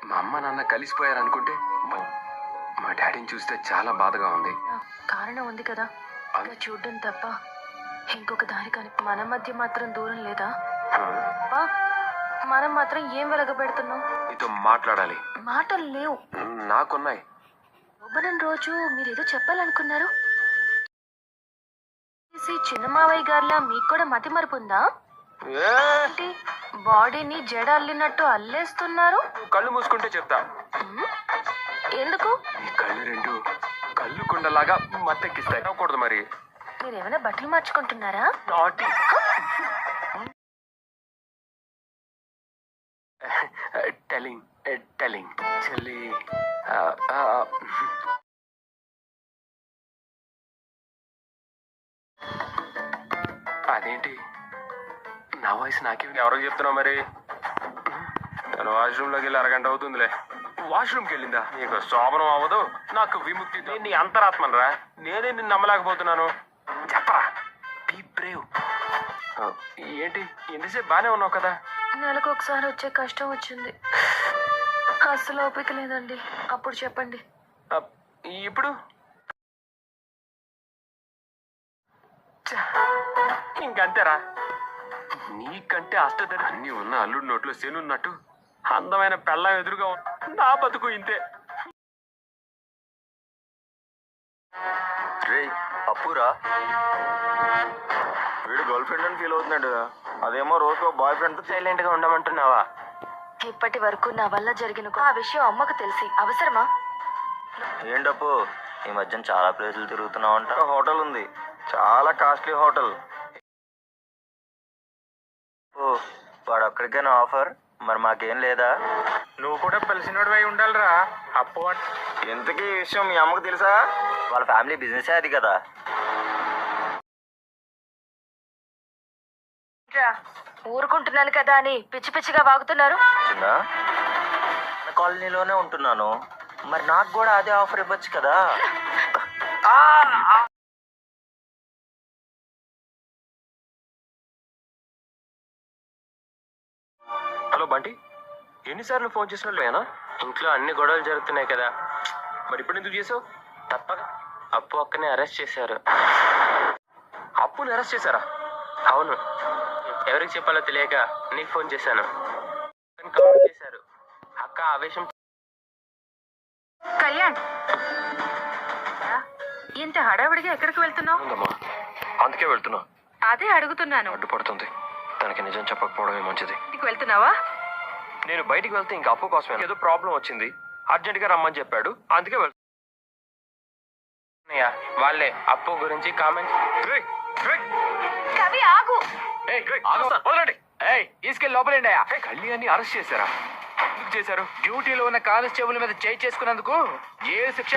మా అమ్మ నాన్న కలిసిపోయారు అనుకుంటే మా డాడీని చూస్తే చాలా బాధగా ఉంది. కారణం ఉంది కదా, అలా చూడడం తప్ప ఇంకొక దారి కానీ. మన మధ్య మాత్రం దూరం లేదా? మనం మాత్రం ఏం వెలగబెడుతున్నాం? నీతో మాట్లాడాలి. మాటలు లేవు. నాకున్నాయి. శోభనం రోజు మీరేదో చెప్పాలనుకున్నారు. చిన్న మావయ్య గారిలా మీకు కూడా మతి మరుపు ఉందా? బాడీని జడ అల్లినట్టు అల్లేస్తున్నారు. కళ్ళు మూసుకుంటే చెప్తా. ఎందుకు? ఈ కళ్ళు రెండు కళ్ళు కుండలాగా మత్తెక్కిస్తాయి. నవ్వకూడదు మరి. మీరేమైనా బట్టలు మార్చుకుంటున్నారా? టెలింగ్ చెల్లి. అదేంటి నా వాయిస్ నాకే ఎవరికి చెప్తున్నావు మరి? తను వాష్రూమ్లోకి వెళ్ళి అరగంట అవుతుందిలే. వాష్రూమ్కి వెళ్ళిందా? నీకు శోభనం అవ్వదు, నాకు విముక్తి. నీ అంతరాత్మనరా, నేనే నిన్ను నమ్మలేకపోతున్నాను. చెప్పరా, బీ బ్రేవ్. ఏంటి ఎంతసేపు బానే ఉన్నావు కదా? నెలకు ఒకసారి వచ్చే కష్టం వచ్చింది. అస్సలు ఓపిక లేదండి. అప్పుడు చెప్పండి. ఇప్పుడు ఇంకంతేరా. నీకంటే అష్టదరి అన్ని ఉన్న అల్లుడి నోట్లో శనున్నట్టు అందమైన పెళ్ళం ఎదురుగా నా బతుకు ఇంతే. రే అప్పురా, వీడు గర్ల్ ఫ్రెండ్ అని ఫీల్ అవుతున్నాడు. అదేమో రోజుకో బాయ్ ఫ్రెండ్ తో సైలెంట్ గా ఉండమంటున్నావా? ఇప్పటి వరకు నా వల్ల జరిగిన ఆ విషయం అమ్మకు తెలిసి అవసరమా? ఏంటప్పు ఈ మధ్యన చాలా ప్లేసులు తిరుగుతున్నావు అంట. హోటల్ ఉంది, చాలా కాస్ట్లీ హోటల్. ఓ వాడు అక్కడికైనా ఆఫర్, మరి మాకేం లేదా? నువ్వు కూడా తెలిసినోడు అయి ఉండాలిరా. అప్పు ఎంతకీ ఈ విషయం మీ అమ్మకు తెలుసా? వాళ్ళ ఫ్యామిలీ బిజినెస్ అది కదా. ఊరుకుంటున్నాను కదా అని పిచ్చి పిచ్చిగా వాగుతున్నారు. చిన్న కాలనీలోనే ఉంటున్నాను, మరి నాకు కూడా అదే ఆఫర్ ఇవ్వచ్చు కదా. హలో బంటి, ఎన్నిసార్లు ఫోన్ చేసినట్లేనా? ఇంట్లో అన్ని గొడవలు జరుగుతున్నాయి కదా, మరి ఇప్పుడు ఎందుకు చేసావు? తప్పక అప్పు అక్కనే అరెస్ట్ చేశారు. అప్పుని అరెస్ట్ చేశారా? అవును, ఎవరికి చెప్పాలో తెలియక నీకు ఫోన్ చేశాను. కాల్ చేశారు. అక్క ఆవేశం. కళ్యాణ్, ఇంత హడావిడిగా ఎక్కడికి వెళ్తున్నావు? అందుకే వెళ్తున్నా. అదే అడుగుతున్నాను. అడ్డుపడుతుంది, తనకి నిజం చెప్పకపోవడమే మంచిది. ఇంటికి వెళ్తున్నావా? నేను బయటికి వెళ్తే ఇంకా అప్పు కోసమే. ఏదో ప్రాబ్లం వచ్చింది, అర్జెంట్ గా రమ్మని చెప్పాడు, అందుకే వెళ్తున్నా. వాళ్ళే అప్పు గురించి కామెంట్. కవి ఆగు. తీసుకెళ్ళి లోపలేండి. కళ్యాణ్ని అరెస్ట్ చేశారా? ఎందుకు చేశారు? డ్యూటీలో ఉన్న కానిస్టేబుల్ మీద చేయి చేసుకున్నందుకు ఏ శిక్ష